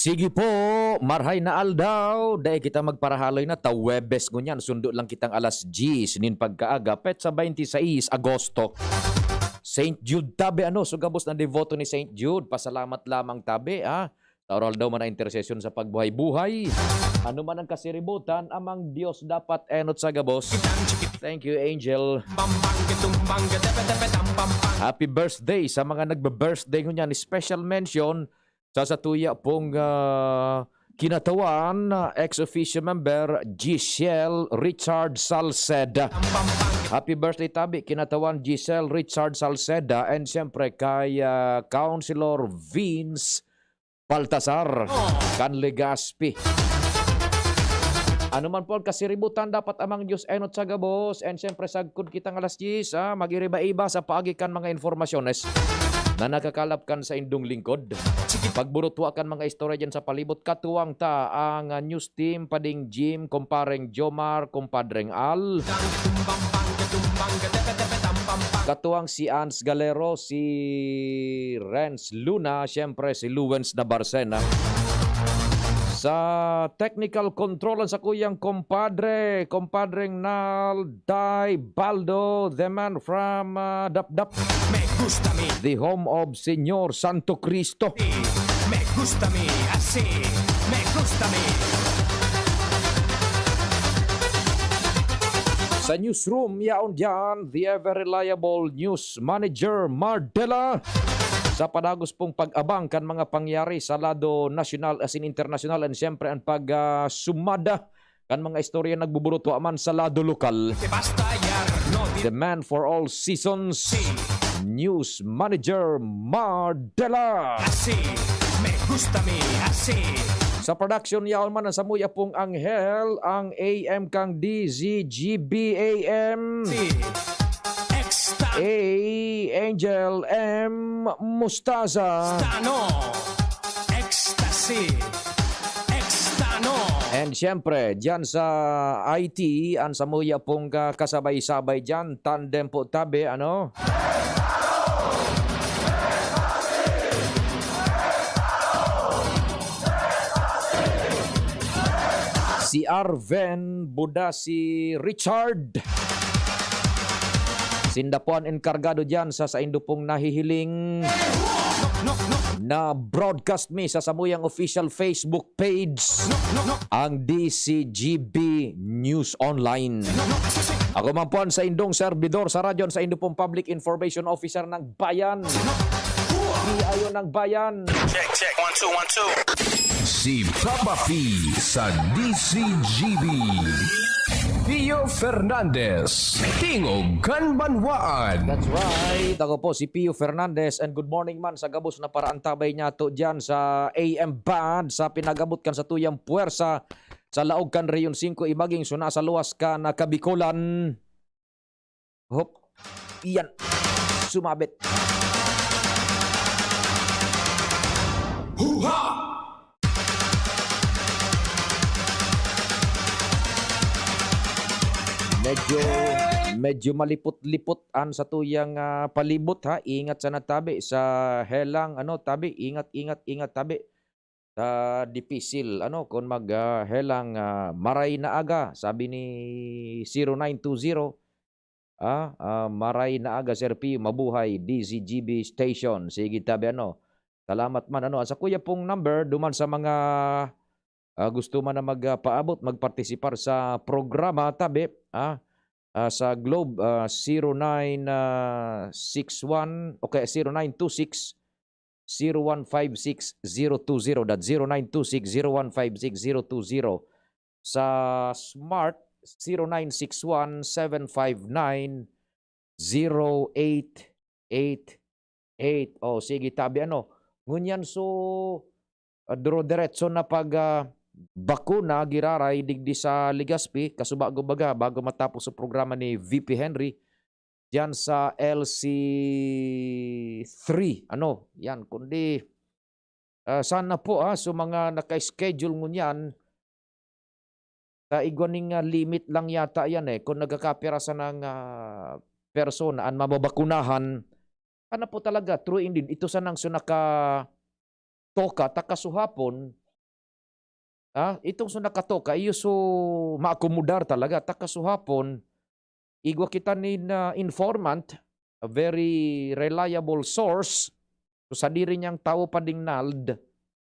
Sige po, marhay na aldaw. Dahil kita magparahaloy na Webes ngunyan. Sundo lang kitang alas 10 nin pagkaaga. Pet sa 26 Agosto. St. Jude tabi sugabos na devoto ni St. Jude. Pasalamat lamang tabi Taural daw man na intercession sa pagbuhay-buhay. Ano man ang kasiributan, amang Diyos dapat enot sa gabos. Thank you, Angel. Happy birthday sa mga nagbe-birthday ngunyan. Special mention sa satuya pong kinatawan ex-officio member Giselle Richard Salceda. Happy birthday tabi, kinatawan Giselle Richard Salceda, and siyempre kay Councilor Vince Baltasar kan Legazpi. Ano man po ang kasiributan, dapat amang Diyos enot sa gabos, and siyempre sagkod kitang alas 10 mag-iriba-iba sa paagikan mga informasyones na nakakalap kan sa indong lingkod. Pagburutwa kan mga istorya dyan sa palibot, katuwang ta ang news team, pading Jim, kumpareng Jomar, kumpadreng Al. Katuwang si Ans Galero, si Renz Luna, siyempre si Luwens Nabarcena. Sa technical control sa kuyang kompadreng Nal Day Baldo, the man from Dapdap, the home of Senyor Santo Cristo. Me gusta mi, así, me gusta mi. Sa newsroom, yaon dyan, the ever-reliable news manager Mardela. Sa padagos pong pag-abang kan mga pangyari sa lado national as in international, and siyempre ang pag-sumada kan mga istorya nagbuburuto aman sa lado lokal. The man for all seasons, news manager Mardela. Me gusta mi, así. Sa production yaon man sa muya pong Anghel, ang AM kang DZGBAM. Angel M. Mustaza. And syempre, dyan sa IT, ang samuya pong kasabay-sabay dyan, tandem po tabi, si Arven, Buda, si Richard. Sindapuan enkargado dyan sa indo pong nahihiling na broadcast me sa samuyang official Facebook page, ang DZGB News Online. Ako man po sa indong servidor sa radyon sa indo pong Public Information Officer ng Bayan. PIO ng Bayan. Check, 1 2 1 2. Si Papa P sa DZGB. Pio Fernandez, Tingog kan Banwaan. That's right. Ako po si Pio Fernandez, and good morning man sa gabos na paraan tabay niya to dyan sa AM Band sa pinagabot kan sa tuyang puwersa sa laog kan Rayon 5 imaging suna sa luwas ka na Kabikulan. Hop. Iyan. Sumabit. Huha! Medyo malipot-lipot an sa tuyang palibot ha. Ingat sa natabi sa helang tabi, ingat tabi. Dipisil kung helang maray na aga, sabi ni 0920. Maray na aga Sir P, mabuhay DZGB station. Sige tabi Salamat man sa kuya pong number duman sa mga gusto man na magpaabot, magpartisipar sa programa tabi, sa Globe 0961 okay 0926 0156020, that 0926 0156020. Sa Smart 0961 759 0888. Sige tabi ngunyan diretso na pag bakuna giraray digdi sa Legazpi kasubago baga bago matapos sa programa ni VP Henry diyan sa LC3 yan kundi sana po so mga naka-schedule ngunyan igwaning limit lang yata yan kung nagkakapira sa ng persona ang mababakunahan po talaga true indeed ito sa nang sunaka toka takasuhapon Itong so nakatoka, iyo so maakomodar talaga. Takasuhapon, igwa kita ni informant, a very reliable source, so sa diri niyang tao pa ding nald,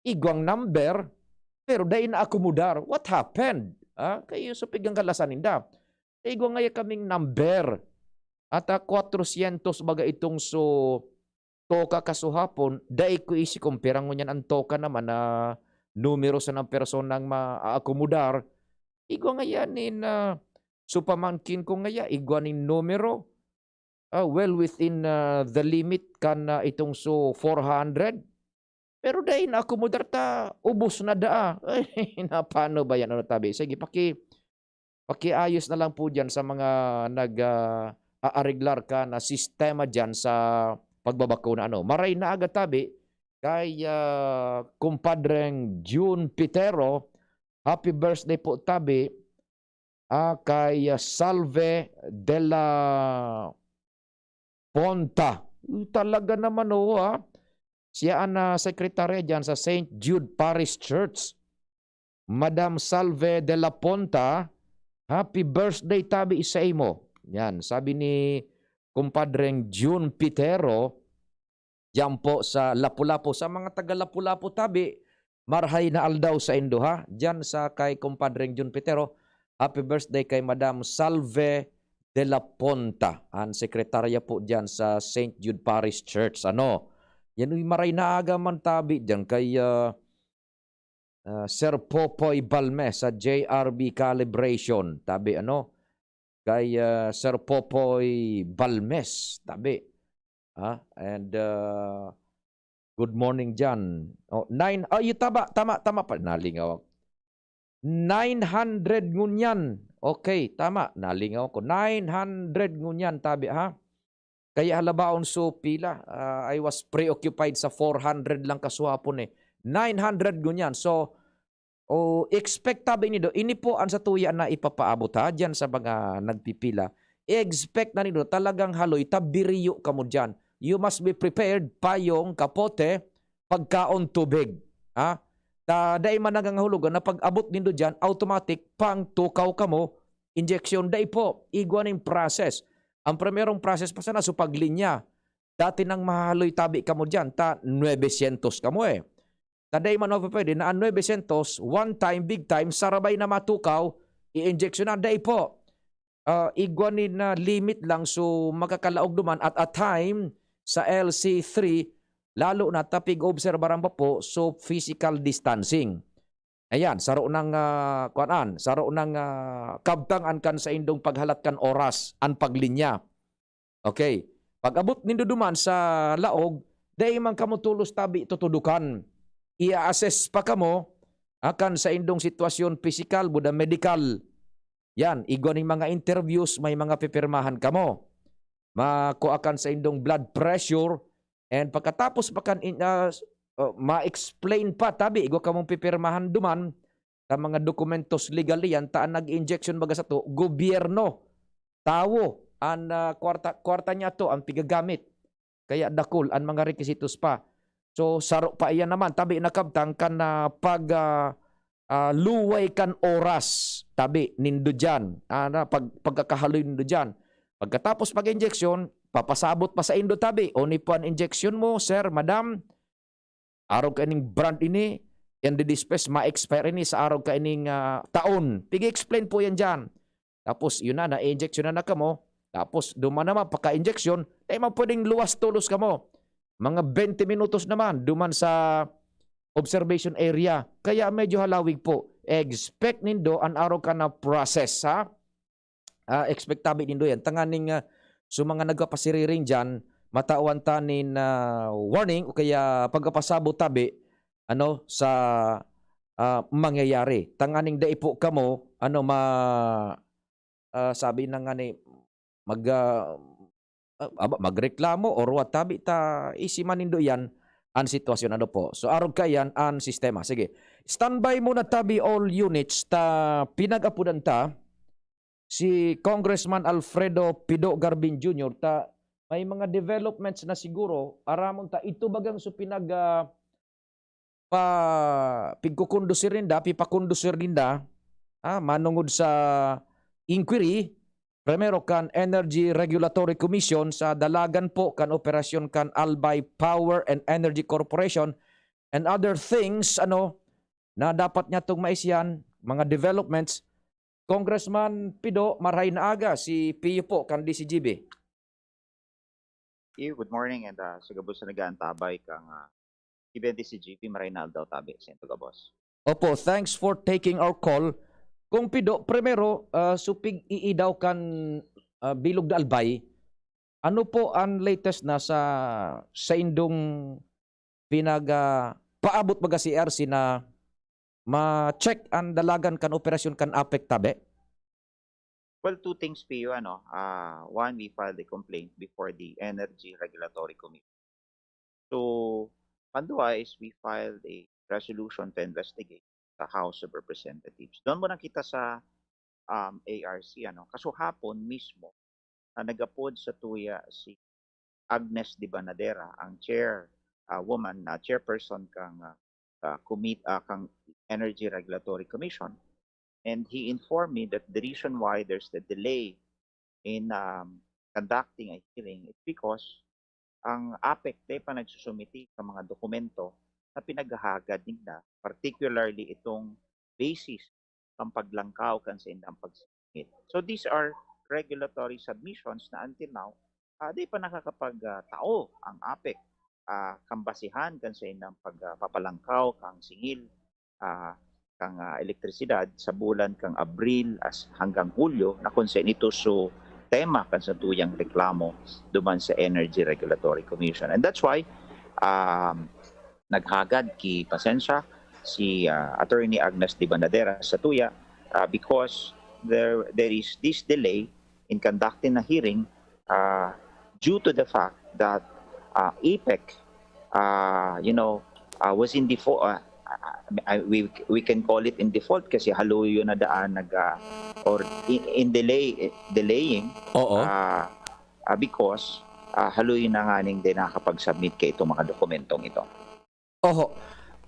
igwang number, pero dahil na-akomodar. What happened? Kayo so pigang kalasan ninda. Igwang ngaya kaming number. At 400 baga itong so toka kasuhapon, dahil ko isi kumpirang mo niyan ang toka naman na numero sa ng personang ma-akomodar. Igwa ngaya nin so pamangkin ko ngaya, igwa nin numero. Well within the limit kan itong so 400. Pero dahil na-akomodar ta, ubos na daa. Ay, paano ba yan? Ano tabi? Sige, pakiayos na lang po dyan sa mga nag-aariglar ka na sistema dyan sa pagbabakuna. Maray na agad tabi kay kumpadreng June Pitero. Happy birthday po tabi kay Salve de la Ponta. Talaga naman siya ang sekretarya dyan sa St. Jude Parish Church. Madam Salve de la Ponta, happy birthday tabi sa imo. Yan, sabi ni kumpadreng June Pitero, yan po sa Lapu-Lapu. Sa mga taga Lapu-Lapu tabi, marhay na aldaw sa Indo ha. Dyan sa kay kumpadreng June Pitero, happy birthday kay Madam Salve de la Ponta, ang sekretarya po dyan sa St. Jude Parish Church. Yan uy maray na aga man tabi dyan kay Sir Popoy Balme sa JRB Calibration. Tabi kay Sir Popoy Balmes. Tabi. And good morning dyan. Tama pa. Nalingaw ako. 900 ngunyan. Okay, tama. Nalingaw ako. 900 ngunyan tabi ha. Kaya halabaon so pila. I was preoccupied sa 400 lang kasuhapon 900 gunyan. So, expect tabi nido. Ini po ang sa tuya na ipapaabot ha. Diyan sa mga nagpipila. Expect na nido talagang haloy. Tabiriyo ka mo dyan. You must be prepared. Payong, kapote, pagkaon tubig. Dahil man nangangahulugan na pag-abot nindo dyan, automatic, pang tukaw ka mo, injection. Dahil po, igwaning process. Ang primerong process pa sana, so paglinya. Dati nang mahaloy tabi ka mo dyan, 900 ka mo Taday man pwede na 900, one time, big time, sarabay na matukaw, i-injection na. Dahil po, igwanin na limit lang, so makakalaog duman at a time sa LC3, lalo na tapig obserbaran pa po, so physical distancing. Ayan, saro ng saro ng kabtangan kan sa indong paghalat kan oras an paglinya. Okay. Pag-abot nindo duman sa laog, dahil man kamo tulos tabi tutudukan. I-assess pa kamo akan sa indong sitwasyon physical, buda medical. Yan, igwaning mga interviews, may mga pipirmahan kamo. Makuakan sa indong blood pressure, and pagkatapos pakan ma-explain pa tabi igwa kamong pipirmahan duman sa mga dokumentos legal yan taan nag-injection baga sa to gobyerno tawo ang kwarta niya to ang pigagamit kaya dakol ang mga requisitos pa so saro pa iyan naman tabi nakabtang kan na luway kan oras tabi nindo dyan pagkakahaloy nindo dyan pagkatapos pag-injection papasabot pa sa indo tabi o ni po ang injection mo sir madam araw ka ining brand ini, yan didispes, ma-expire ini sa araw ka ining taon. Pigi-explain po yan dyan. Tapos yun na-injection na ka mo. Tapos duman naman, pagka-injection, man pwedeng luwas tulos ka mo. Mga 20 minutos naman, duman sa observation area. Kaya medyo halawig po. Expect nindo ang araw ka na process, ha? Expectabi nindo yan. Tanganing so mga nagpapasiriring dyan, matawan tanin warning o kaya pagkapasabo tabi sa mangyayari. Tanganing daipo kamo sabi na nga ni magreklamo or what tabi ta isiman nindo yan ang sitwasyon po. So arog kayan ang sistema. Sige. Standby muna tabi all units ta pinag-apudan ta si Congressman Alfredo Pido Garbin Jr. ta may mga developments na siguro aramon ta ito bagang so pigkukundusir ninda, pipakundusir ninda, manungod sa inquiry, primero kan Energy Regulatory Commission sa dalagan po kan operasyon kan Albay Power and Energy Corporation and other things na dapat niya itong maisyan, mga developments. Congressman Pido, maray na aga si Pio po kan DZGB. Good morning and sa gabos na nag-aantabay kang DZGB maray na aldaw tabi sa gabos. Opo, thanks for taking our call. Kung Pido, primero, supig iidaw kan bilog na Albay, ano po ang latest na sa indong paabot baga si ERC na ma-check ang dalagan kan operasyon kan APEC tabi? Well, two things Pio, one, we filed a complaint before the Energy Regulatory Commission. So, pandua is we filed a resolution to investigate the House of Representatives. Doon mo nakita sa ARC, kaso hapon mismo, nag-upload sa tuya si Agnes Devanadera, ang chairperson kang kang Energy Regulatory Commission, and he informed me that the reason why there's the delay in conducting a hearing is because ang APEC day pa nagsusumiti ng mga dokumento na pinaghahagad nila, particularly itong basis ng paglangkaw kan sa indang pagsubmit. So these are regulatory submissions na until now, day pa nakakapagtao ang APEC kambasihan kan sa indang pagpapalangkaw kang singil kang elektrisidad sa bulan kang Abril hanggang Hulyo na kung saan ito so tema kan sa tuyang reklamo duman sa Energy Regulatory Commission. And that's why naghagad ki pasensya si Attorney Agnes Devanadera sa tuya because there is this delay in conducting a hearing due to the fact that APEC was in default. We can call it in default kasi haluyo na daan or in delaying because haluyo na nga ning din nakapag-submit kay itong mga dokumentong ito.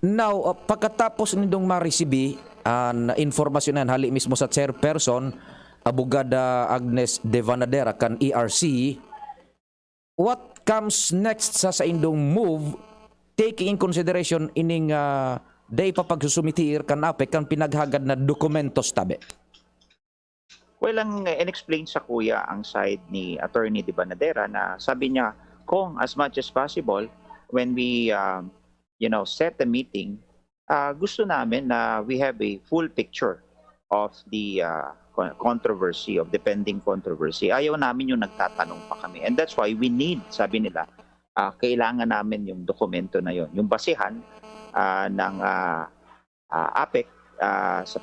Now, pagkatapos nindong ma-receive na informasyon hali mismo sa chairperson, Abogada Agnes Devanadera kan ERC, what comes next sa indong move taking in consideration ining day pa pagsusumitir kan APEC kan pinaghagad na dokumentos tabi? Well, ang in-explain sa kuya ang side ni Attorney Devanadera na sabi niya, kung as much as possible, when we set the meeting, gusto namin na we have a full picture of the controversy, of the pending controversy. Ayaw namin yung nagtatanong pa kami. And that's why we need, sabi nila, kailangan namin yung dokumento na yon, yung basihan ng APEC sa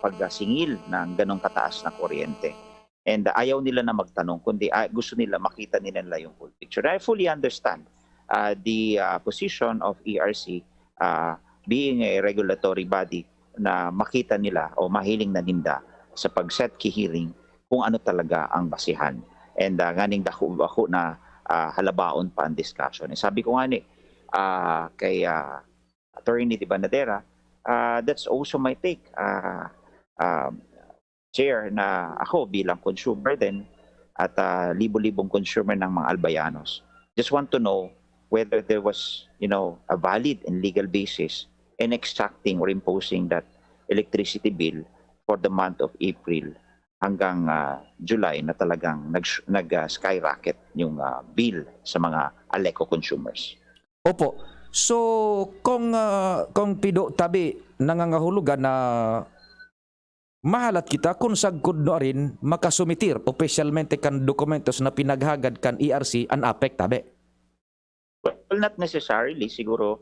pagsingil ng ganong kataas na kuryente. And ayaw nila na magtanong, kundi gusto nila makita nila yung full picture. I fully understand the position of ERC being a regulatory body na makita nila o mahiling na ninda sa pag-set ki hearing kung ano talaga ang basihan. And nganing dako na halabaon pa ang discussion. Sabi ko nga kay Attorney Devanadera, that's also my take. Chair, na ako bilang consumer din at libo-libong consumer ng mga Albayanos, just want to know whether there was, a valid and legal basis in extracting or imposing that electricity bill for the month of April hanggang July na talagang nag-skyrocket yung bill sa mga Aleco consumers. Opo. So, kung Pido tabi nangangahulugan na mahalat kita kung sagkod no rin makasumitir opisyalmente kan dokumentos na pinaghagad kan ERC an APEC tabi? Well, not necessarily. Siguro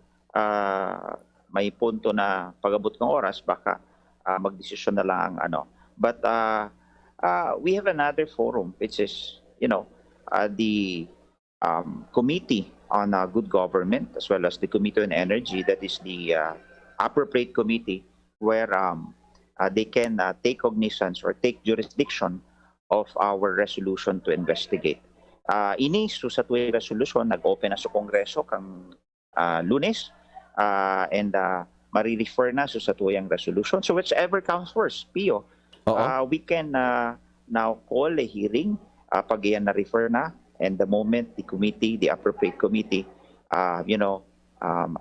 may punto na pag-abot ng oras baka magdesisyon na lang But we have another forum which is, the Committee on Good Government as well as the Committee on Energy, that is the appropriate committee where they can take cognizance or take jurisdiction of our resolution to investigate. Sa tuwing resolution, nag-open na sa Kongreso kang Lunes. and marirefer na sa tuyang resolution. So whichever comes first, Pio, Oo. we can now call a hearing pag yan na-refer na, and the moment the appropriate committee,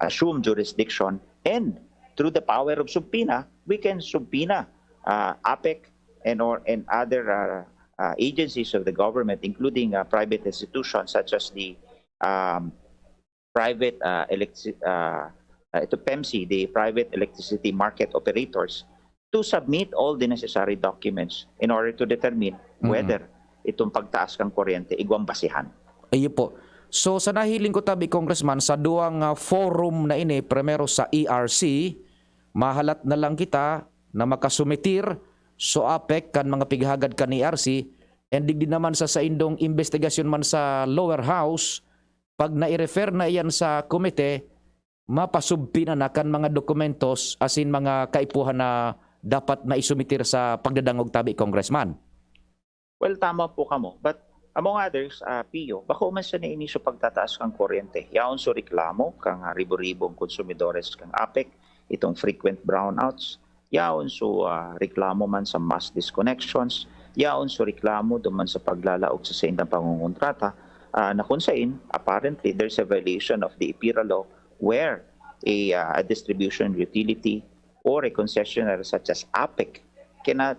assume jurisdiction, and through the power of subpoena, we can subpoena APEC and other agencies of the government, including private institutions such as the PEMC, the private electricity market operators, to submit all the necessary documents in order to determine whether itong pagtaas ng kuryente igwang basihan. Ayun po. So sa nahiling ko tabi, Congressman, sa duwang forum na ini, primero sa ERC, mahalat na lang kita na makasumitir so APEC kan mga pighagad kan ERC, and digdi naman sa indong investigasyon man sa lower house, pag na-refer na iyan sa komite, mapasubpina na kan mga dokumentos asin mga kaipuhan na dapat na isumitir sa pagdadangog tabi, Congressman. Well, tama po kamo. But among others, Pio, bako man sa nainisyo pagtataas kang kuryente. Yaon so reklamo kang ribo-ribong konsumidores kang APEC, itong frequent brownouts. Yaon so reklamo man sa mass disconnections. Yaon so reklamo duman sa paglalaog sa indang pangungontrata na kung saan, apparently, there's a violation of the EPIRA law where a distribution utility or a concessionaire such as APEC cannot,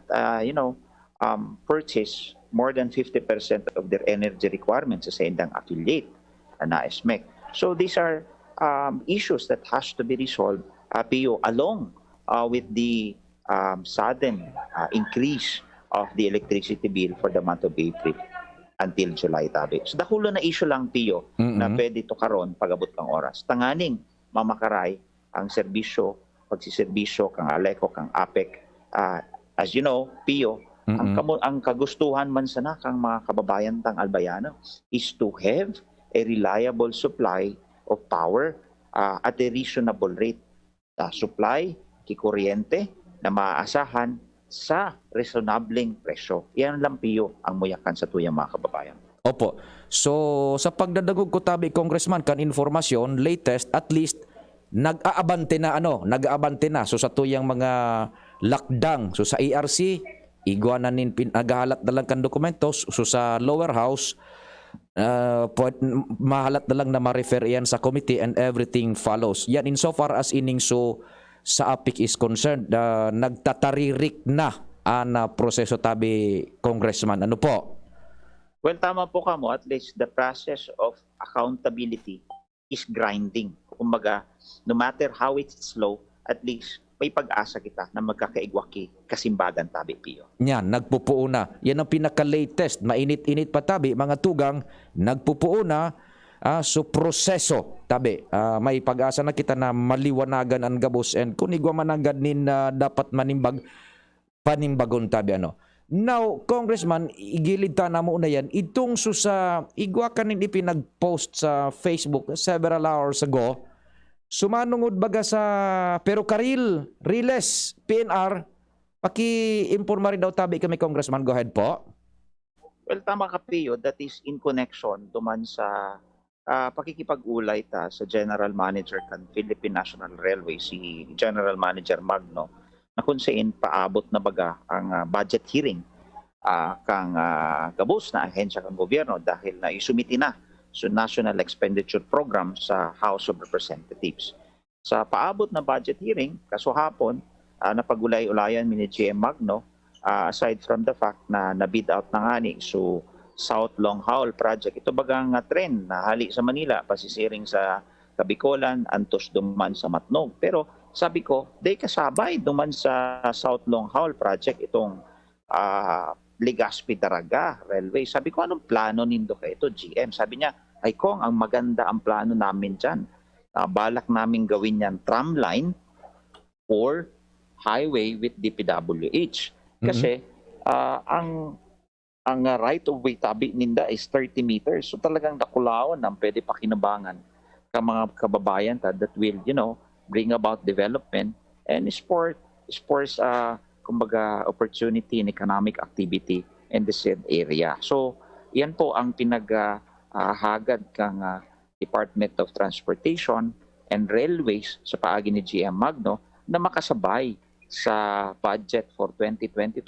purchase more than 50% of their energy requirements sa indang affiliate na ESMEC. So these are issues that has to be resolved, Pio, along with the sudden increase of the electricity bill for the month of April until July tabi. So dakulo na issue lang, Pio, na pwede to karon pag-abot kang oras. Tanganing mamakaray ang serbisyo, pagsiserbisyo kang ALECO, kang APEC. As you know, Pio, ang kagustuhan man sana kang mga kababayan tang Albayano is to have a reliable supply of power at a reasonable rate. Supply, kikuryente na maaasahan sa reasonabling presyo. Yan lang, Pio, ang muyakan sa tuyang mga kababayan. Opo. So sa pagdadagog ko tabi, Congressman, kan informasyon, latest, at least nag-aabante na so sa tuyang mga lakdang. So sa ERC, igwanan nagahalat na lang kan dokumentos. So sa lower house, mahalat na lang na ma-refer yan sa committee and everything follows. Yan insofar as ining so sa APEC is concerned, nagtataririk na ang proseso tabi, Congressman. Ano po? Well, tama po ka mo. At least the process of accountability is grinding. Kumbaga, no matter how it's slow, at least may pag-asa kita na magkakaigwaki kasimbagan tabi, Pio. Yan, nagpupuo na. Yan ang pinaka-latest. Mainit-init pa tabi, mga tugang, nagpupuo na. So proseso tabi, may pag-asa na kita na maliwanagan ang gabos, and kung igwa managad nin dapat panimbagon tabi ano. Now, Congressman, igilid ta na mo na yan, itong sa igwa kanin ipinag-post sa Facebook several hours ago, sumanungod baga sa Perocarril, Riles, PNR, paki-informa rin daw tabi kami, Congressman. Go ahead po. Well, tama ka, Pio, that is in connection duman sa pakikipag-ulay ta sa General Manager kan Philippine National Railway, si General Manager Magno, na kung saan paabot na baga ang budget hearing kang gabos na ahensya kang gobyerno dahil na isumiti na sa National Expenditure Program sa House of Representatives. Sa paabot na budget hearing, kasuhapon, napag-ulay-ulayan ni GM Magno, aside from the fact na nabid out na nga ni so South Long Haul Project. Ito bagang trend na hali sa Manila, pasisiring sa Kabikolan, antos duman sa Matnog. Pero sabi ko, day kasabay duman sa South Long Haul Project itong Legazpi Daraga Railway. Sabi ko, anong plano nindo kayo ito, GM? Sabi niya, ay Kong, ang maganda ang plano namin dyan. Balak namin gawin yan tramline or highway with DPWH. Kasi ang right of way tabi ninda is 30 meters. So talagang nakulawan ang pwede pakinabangan ka mga kababayan that will, bring about development and sports kumbaga opportunity and economic activity in the said area. So yan po ang pinaghagad kang Department of Transportation and railways sa paagi ni GM Magno na makasabay sa budget for 2022,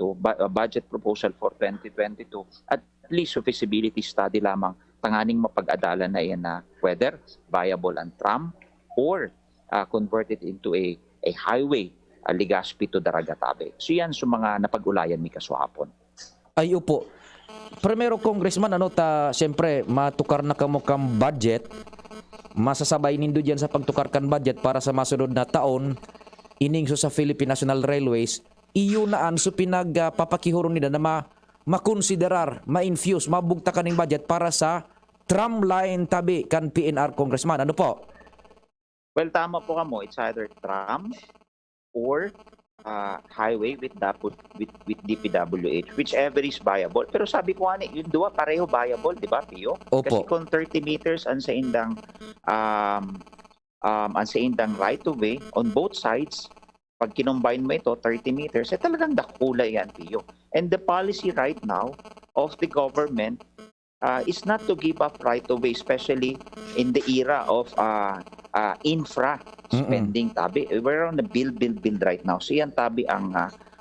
budget proposal for 2022, at least sa feasibility study lamang tanganing mapag-adalan na yan na whether viable ang tram or converted into a highway, Legazpi to Daragatabe. So yan sa mga napag-ulayan mi kaswapon. Ay upo. Primero Congressman, siyempre matukar na kamo kang budget, masasabay nindo diyan sa pagtukar kan budget para sa masunod na taon, ining sa Philippine National Railways, iyo naan so pinagpapakihuron nila na makonsiderar, ma-infuse, mabugta kaning budget para sa tram line tabi kan PNR Congressman. Ano po? Well, tama po kamo. It's either tram or highway with DPWH, whichever is viable. Pero sabi ko ani, yung dua pareho viable, di ba, Pio? Opo. Kasi kung 30 meters ang sa indang right of way on both sides, pag kinombine mo ito, 30 meters, talagang dakula yan, Pio. And the policy right now of the government is not to give up right of way, especially in the era of infra spending, tabi. We're on the build right now. So yan tabi ang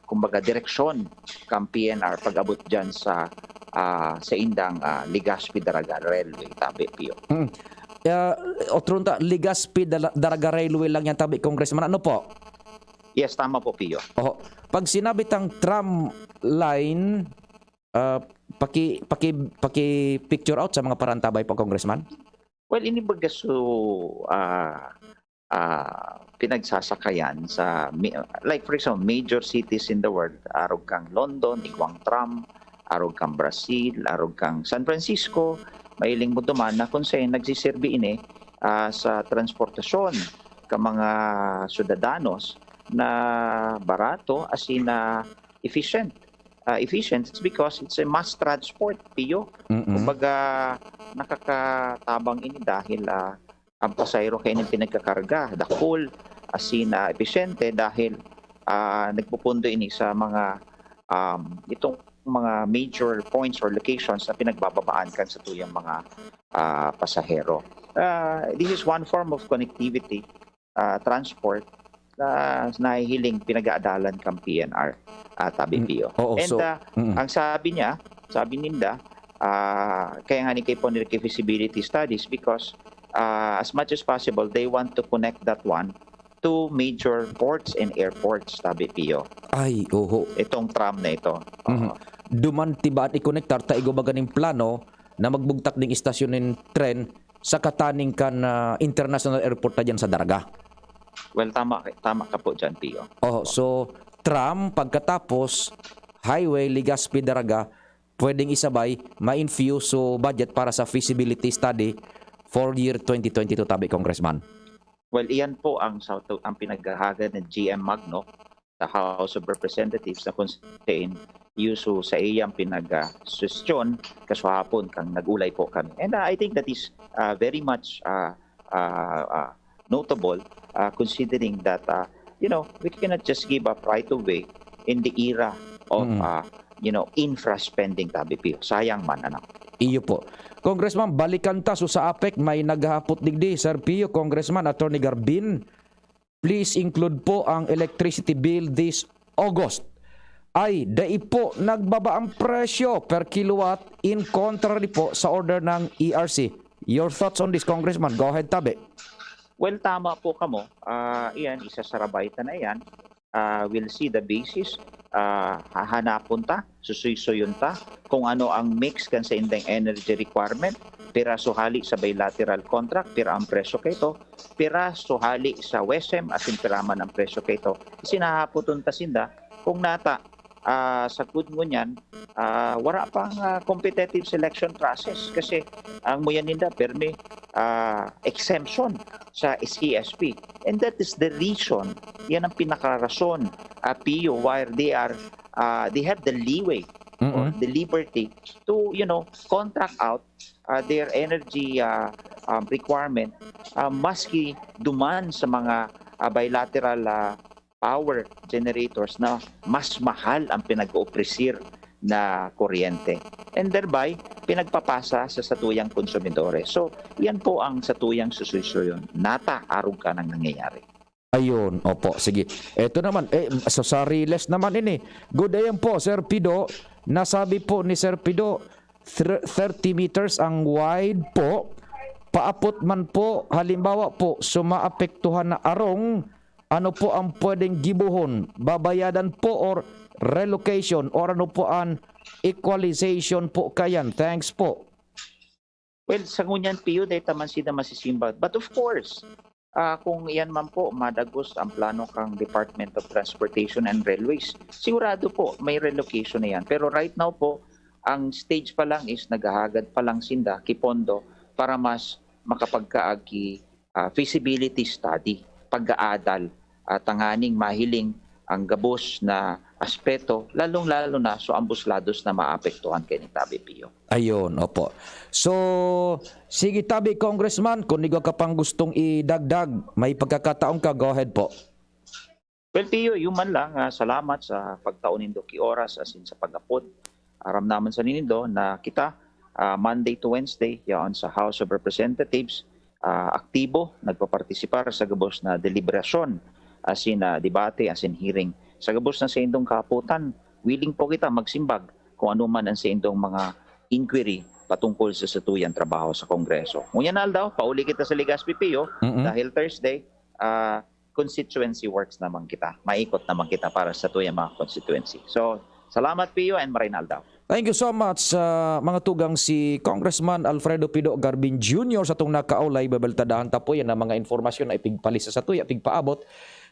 kumbaga direksyon ng PNR pag-abot dyan sa indang Legazpi Daraga Railway, tabi, Pio. Otronta, Legazpi Daraga Railway lang yan tabi, Congressman. Ano po? Yes, tama po, Pio. Pag sinabi tang tram line, paki picture out sa mga parantabay po, Congressman? Well, inibaga pinagsasakayan sa, like for example, major cities in the world. Arog kang London, igwang tram, arog kang Brazil, arog kang San Francisco, mailing mo duman na kung saan nagsisirbi ini sa transportasyon ka mga sudadanos na barato as in efficient. Efficient, it's because it's a mass transport, Pio. Kumbaga, nakakatabang ini dahil ang pasayro kayo ng pinagkakarga, dakol, as in efficiente dahil nagpupundo ini sa mga itong mga major points or locations na pinagbababaan kan sa tuyang mga pasahero. This is one form of connectivity, transport, na nahihiling pinag-aadalan kang PNR, tabi, Pio. Ang sabi ninda, kaya nga ni kay po nila feasibility studies because as much as possible, they want to connect that one to major ports and airports, tabi, Pio. Ay, oho. Itong tram na ito. Duman tibaat i-connectar ta igo baganing plano na magbugtak ding istasyon ng tren sa kataning kan international airport ta dyan sa Daraga. Well, tama ka po dyan, Pio. So tram pagkatapos highway Legazpi Daraga pwedeng isabay ma-infuse so budget para sa feasibility study for year 2022, tabi, Congressman. Well, iyan po ang pinaghahagan ng GM Magno sa House of Representatives na constrain yuso sa iyang pinag-suggestion kaswahapon kang nagulay po kami. And I think that is very much notable considering that we cannot just give up right away in the era of infra spending, tabi, Pio. Sayang man, anak. Iyo po. Congressman, balikan ta so sa APEC may naghahapot digdi, Sir Pio, Congressman Attorney Garbin. Please include po ang electricity bill this August. Ay, dai po nagbaba ang presyo per kilowatt in contrary po sa order ng ERC. Your thoughts on this, Congressman? Go ahead, tabi. Well, tama po kamo. Iyan, isa sa rabayta na iyan. We'll see the basis. Hahanapon ta, susuyuyon ta, kung ano ang mix kan sa indang energy requirement, pira suhali sa bilateral contract, pira ang presyo kayto, pira suhali sa WESM, asin piraman ang presyo kayto. Sinahapoton ta sinda, kung nata, sa good mo niyan, wala pang competitive selection process kasi ang muyan ninda perme exemption sa CSP. And that is the reason, yan ang pinakarason, Pio, why they have the leeway or the liberty to, contract out their energy requirement maski duman sa mga bilateral power generators na mas mahal ang pinag-opresir na kuryente. And thereby, pinagpapasa sa satuyang konsumidore. So, yan po ang satuyang sususyon. Nata, arong ka nang nangyayari. Ayun, opo, sige. Ito naman, sa Riles naman ini. Good day po, Sir Pido. Nasabi po ni Sir Pido, 30 meters ang wide po. Paapot man po, halimbawa po, sumaapektuhan na arong, ano po ang pwedeng gibuhon? Babayadan po or relocation or ano po ang equalization po kayan? Thanks po. Well, sa ngunyan Pio, dahil taman sida masisimba. But of course, kung iyan man po, madagos ang plano kang Department of Transportation and Railways, sigurado po may relocation na yan. Pero right now po, ang stage pa lang is naghahagad pa lang sinda, kipondo, para mas makapagkaagi feasibility study, pag-aadal, tanganing mahiling ang gabos na aspeto, lalong-lalo na so ambos lados na maapektuhan kay ni Tabi Pio. Ayun, opo. So, sige Tabi Congressman, kung nigo ka pang gustong idagdag, may pagkakataon ka, go ahead po. Well, Pio, yuman lang, salamat sa pagtaon nindo ki oras asin sa pag-apod. Aram naman sa ninindo na kita, Monday to Wednesday, yaon sa House of Representatives, aktibo, nagpapartisipar sa gabos na deliberasyon, asin debate, asin hearing. Sa gabos na sa indong kaputan, willing po kita magsimbag kung ano man ang sa indong mga inquiry patungkol sa satuyang trabaho sa Kongreso. Ngunyan daw, pauli kita sa Legazpi Pio, dahil Thursday, constituency works naman kita. Maikot naman kita para sa tuyang mga constituency. So, salamat Pio and Marinal daw. Thank you so much sa mga tugang si Congressman Alfredo Pido Garbin Jr. sa itong nakaulay. Babaltadahan ta po yan ang mga informasyon na ipigpalisa sa tuya, ipigpaabot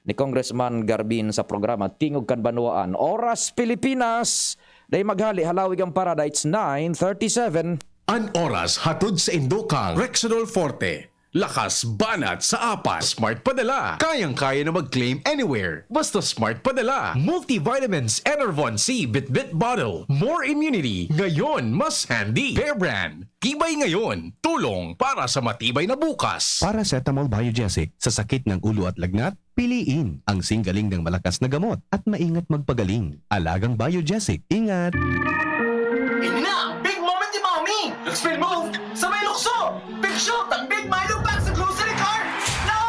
ni Congressman Garbin sa programa Tingog kan Banwaan. Oras Pilipinas, day maghali halawig ang parada, it's 9:37. An oras hatod sa Indokang Rexidol Forte. Lakas banat sa apat. Smart padala. Kayang-kaya na mag-claim anywhere. Basta smart padala. Multivitamins Enervon C Bit-Bit Bottle. More immunity. Ngayon, mas handy. Bear Brand. Tibay ngayon. Tulong para sa matibay na bukas. Paracetamol Biogesic. Sa sakit ng ulo at lagnat, piliin ang singgaling ng malakas na gamot at maingat magpagaling. Alagang Biogesic. Ingat! Ini na! Big moment ni Mommy! Spin move! Sabay lukso! Big shot ang Big Milo back sa grocery cart! No!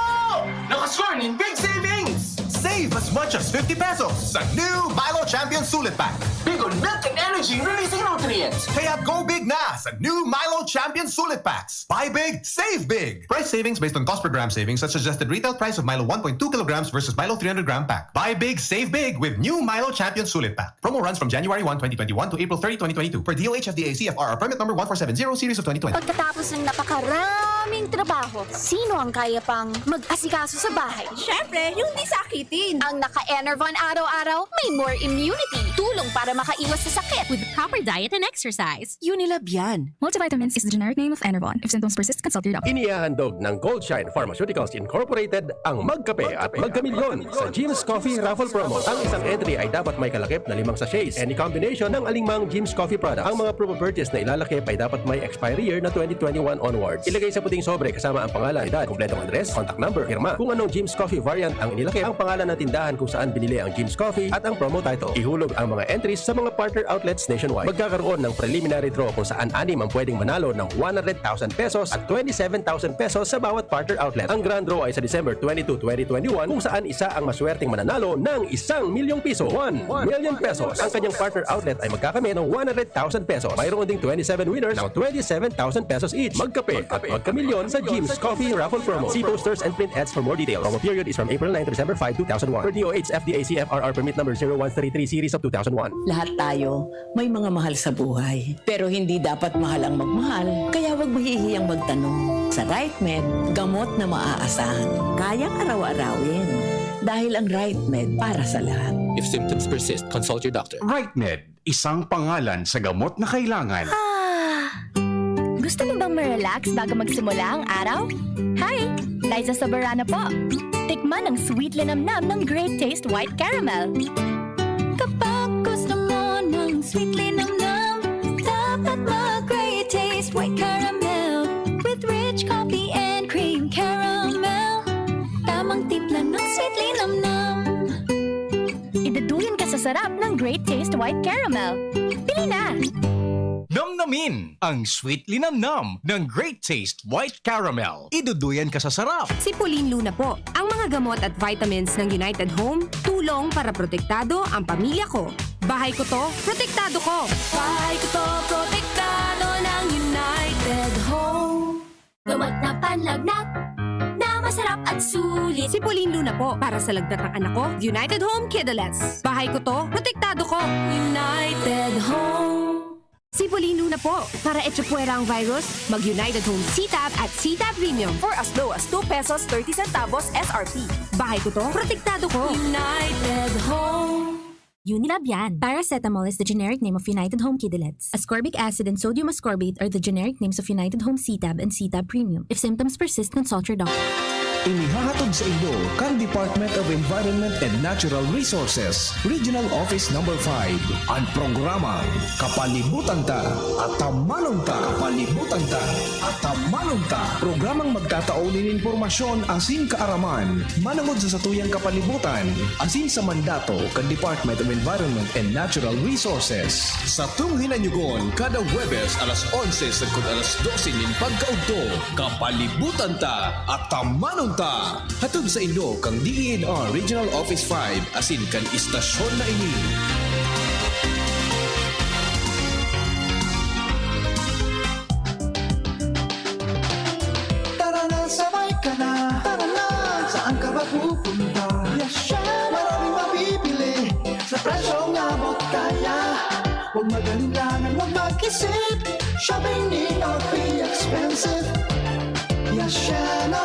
Nakascore in big savings! Save as much as 50 pesos sa new Milo Champion Sulit Pack. Big on milk and energy releasing nutrients! Kaya go big na sa new Milo Champion Sulit Packs. Buy big, save big. Price savings based on cost per gram savings at suggested retail price of Milo 1.2 kilograms versus Milo 300 gram pack. Buy big, save big with new Milo Champion Sulit Pack. Promo runs from January 1, 2021 to April 30, 2022 per DOH FDA CFR permit number 1470 series of 2020. Pagkatapos ng napakaraming trabaho, sino ang kaya pang mag-asikaso sa bahay? Siyempre, yung di sakitin. Ang naka-Enervon araw-araw, may more immunity. Tulong para makaiwas sa sakit. With proper diet and exercise. Unilab yan. Multivitamins is the generic name of Enervon. If symptoms persist, consult your doctor. Inihahandog ng Goldshine Pharmaceuticals Incorporated ang Magkape at Magkamilyon sa Jim's Coffee Raffle Promo. Ang isang entry ay dapat may kalakip na 5 sachets. Any combination ng alingmang Jim's Coffee products. Ang mga proof of purchase na ilalakip ay dapat may expiry year na 2021 onwards. Ilagay sa puting sobre kasama ang pangalan, edad, kumpletong address, contact number, firma. Kung anong Jim's Coffee variant ang inilakip, ang pangalan ng tindahan kung saan binili ang Jim's Coffee at ang promo title. Ihulog ang mga entries sa mga partner outlets nationwide. Magkakaroon ng preliminary draw kung saan 6 ang pwedeng manalo ng 100,000 pesos at 27,000 pesos sa bawat partner outlet. Ang grand draw ay sa December 22, 2021 kung saan isa ang maswerteng mananalo ng 1,000,000 piso. 1 million pesos. Ang kanyang partner outlet ay magkakamit ng 100,000 pesos. Mayroon ding 27 winners ng 27,000 pesos each. Magkape at magkamilyon sa Jim's Coffee Raffle Promo. See posters and print ads for more details. Promo period is from April 9 to December 5, 2001. Per DOH FDA CFRR permit number 0133 series of 2001. Lahat tayo may mga mahal sa buhay. Pero hindi dapat mahal ang magmahal. Kaya wag mahihiyang magtanong. Sa RightMed, gamot na maaasahan. Kayang araw-arawin. Dahil ang RightMed para sa lahat. If symptoms persist, consult your doctor. RightMed, isang pangalan sa gamot na kailangan. Gusto mo bang ma-relax bago magsimula ang araw? Hi! Liza Soberano po. Tikman ang sweet linamnam ng Great Taste White Caramel. Kapag gusto mo ng sweet linamnam, dapat mag-Great Taste White Caramel with rich coffee and cream caramel. Tamang timpla ng sweet linamnam. Idaduyan ka sa sarap ng Great Taste White Caramel. Pili na! Namnamin! ang sweet linamnam ng Great Taste White Caramel. Iduduyan ka sa sarap. Sipulin Luna po. Ang mga gamot at vitamins ng United Home, tulong para protektado ang pamilya ko. Bahay ko to, protektado ko. Bahay ko to, protektado ng United Home. Gamot na panlagnat na masarap at sulit. Sipulin Luna po para sa lagnat ng anak ko, United Home Kidlets. Bahay ko to, protektado ko. United Home. Sipulin Luna po para etsapuera ang virus, mag-United Home C-Tab at C-Tab Premium for as low as 2 pesos 30 centavos SRP. Bahay ko to, protektado ko. United Home. Unilab yan. Paracetamol is the generic name of United Home Kidlets. Ascorbic acid and sodium ascorbate are the generic names of United Home C-Tab and C-Tab Premium. If symptoms persist, consult your doctor. Inihahatod sa inyo kang Department of Environment and Natural Resources, Regional Office No. 5, ang programang Kapalibutan Ta at Tamanong Ta. Kapalibutan Ta at Tamanong Ta. Programang magtataunin informasyon asin kaaraman, manangod sa satuyang kapalibutan, asin sa mandato kan Department of Environment and Natural Resources. Sa tunghinanyugon, kada Huwebes alas 11 sagkod alas 12 nin pagkaugto, Kapalibutan Ta at Tamanong Ta. Hatod sa inyo kang DENR Regional Office 5 asin kan istasyon na ini. Tara na, sabay ka na. Tara na, saan ka ba pupunta? Maraming mabibili sa presyong abot kaya. Huwag magalinlangan, huwag mag-isip. Shopping need not be expensive. Yashano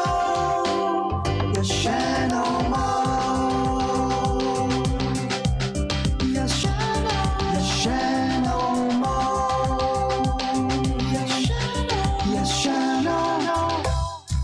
Mall. Yashano Mall. Yashano.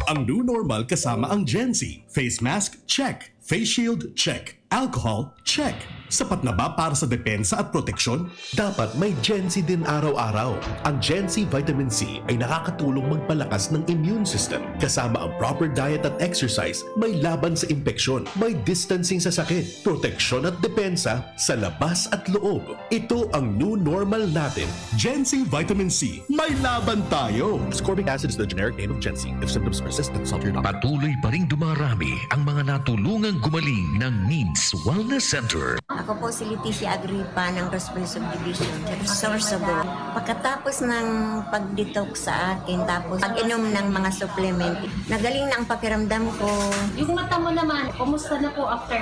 Ang new normal kasama ang Gen Z. Face mask, check. Face shield, check. Alcohol, check. Sapat na ba para sa depensa at proteksyon? Dapat may Gen Z din araw-araw. Ang Gen Z Vitamin C ay nakakatulong magpalakas ng immune system. Kasama ang proper diet at exercise, may laban sa impeksyon, may distancing sa sakit, proteksyon at depensa sa labas at loob. Ito ang new normal natin. Gen Z Vitamin C. May laban tayo! Ascorbic acid is the generic name of Gen Z. If symptoms persist, consult your doctor. Patuloy pa ring dumarami ang mga natulungang gumaling ng Needs Wellness Center. Ako po si Leticia Agripa ng Rosebery Subdivision, Sorsogon. Pagkatapos ng pag-detox sa akin, tapos pag-inom ng mga supplement, nagaling na ang pakiramdam ko. Yung mata mo naman, kumusta na po after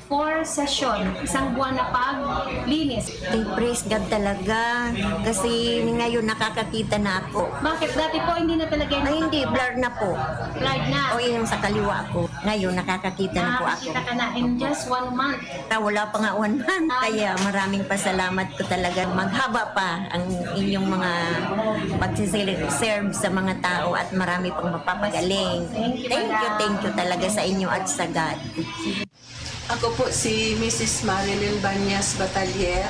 4 session, isang buwan na paglinis? Praise God talaga, kasi ngayon nakakakita na ako. Bakit? Dati po hindi na talaga Ay, hindi, blur na po. Blurred na? O yung sa kaliwa ko. Ngayon nakakakita na po ako. Nakakita ka na in just 1 month. Wala pa nga 1 month. Kaya maraming pasalamat ko talaga. Maghaba pa ang inyong mga pag-serve sa mga tao at marami pang mapapagaling. Thank you talaga sa inyo at sa God. Ako po si Mrs. Marilyn Banyas Batalier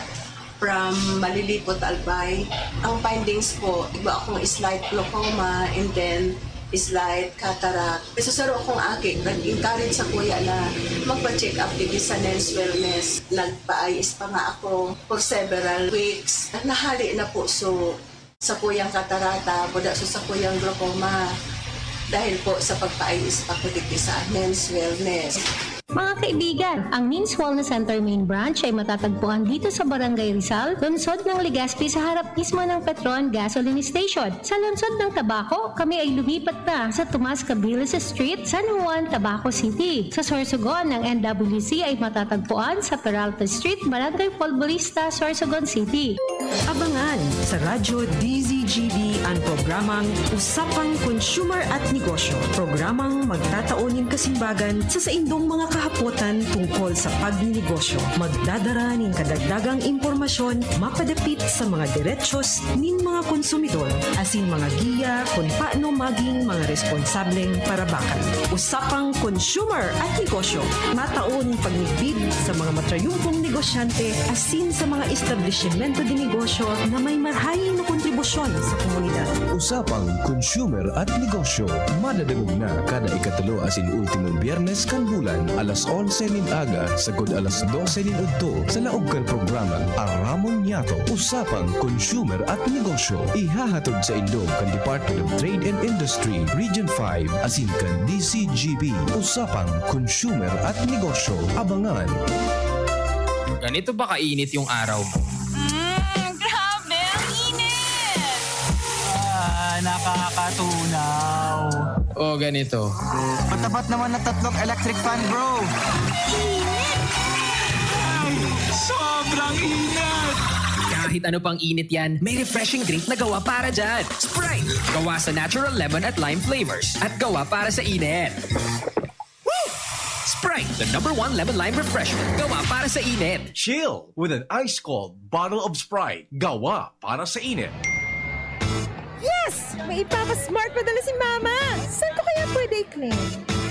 from Malilipot, Albay. Ang findings po, iba akong slight glaucoma and then slight cataract. Susaro akong aki, nag-encourage sa kuya na magpa-check up dito sa Nels Wellness. Nagpa-ayos pa nga ako for several weeks. Nahali na po sa kuyang katarata, sa kuyang glaucoma. Dahil po sa pagpa-ayos pa ko dito sa Nels Wellness. Mga kaibigan, ang Means Wellness Center Main Branch ay matatagpuan dito sa Barangay Rizal, lungsod ng Legazpi sa harap mismo ng Petron Gasoline Station. Sa lungsod ng Tabaco, kami ay lumipat na sa Tomas Cabriles Street, San Juan, Tabaco City. Sa Sorsogon, ng NWC ay matatagpuan sa Peralta Street, Barangay Polvorista, Sorsogon City. Abangan sa Radyo DZGB ang programang Usapang Consumer at Negosyo. Programang magtataunin kasimbagan sa saindong mga kahapotan tungkol sa pagninegosyo. Magdadara nin kadagdagang impormasyon mapadapit sa mga diretsyon nin mga konsumidor asin mga giya kung paano maging mga responsableng parabakan. Usapang Consumer at Negosyo. Mataon pagnigbid sa mga matrayumpong negosyante asin sa mga establishmento di negosyo negosyo na may marhayin na kontribusyon sa komunidad. Usapang consumer at negosyo. Madadagog na kada ikatulo asin ultimong biyernes kan bulan alas 11 nin aga sagod alas 12 nin udto sa laog kan programang Aramon Yato. Usapang consumer at negosyo. Ihahatod sa indong kan Department of Trade and Industry Region 5 asin kan DZGB. Usapang consumer at negosyo. Abangan. Ganito ba kainit yung araw mo? Grabe, ang init! Nakakatunaw. O ganito. Matapat naman na 3 electric fan, bro. Sobrang init! Kahit ano pang init yan, may refreshing drink na gawa para dyan. Sprite! Gawa sa natural lemon at lime flavors at gawa para sa init. Sprite, the #1 lemon-lime refreshment. Gawa para sa init. Chill with an ice-cold bottle of Sprite. Gawa para sa init. Yes! May ipapa-smart padala si Mama! Saan ko kaya pwede i-claim?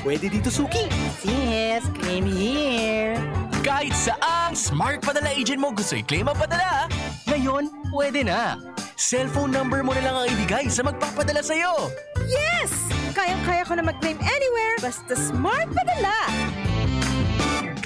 Pwede dito, Suki. Yes, claim here. Kahit saang smart padala agent mo gusto i-claim ang padala, ngayon, pwede na. Cellphone number mo na lang ang ibigay sa magpapadala sa'yo. Yes! Kayang-kaya ko na mag-claim anywhere basta smart padala.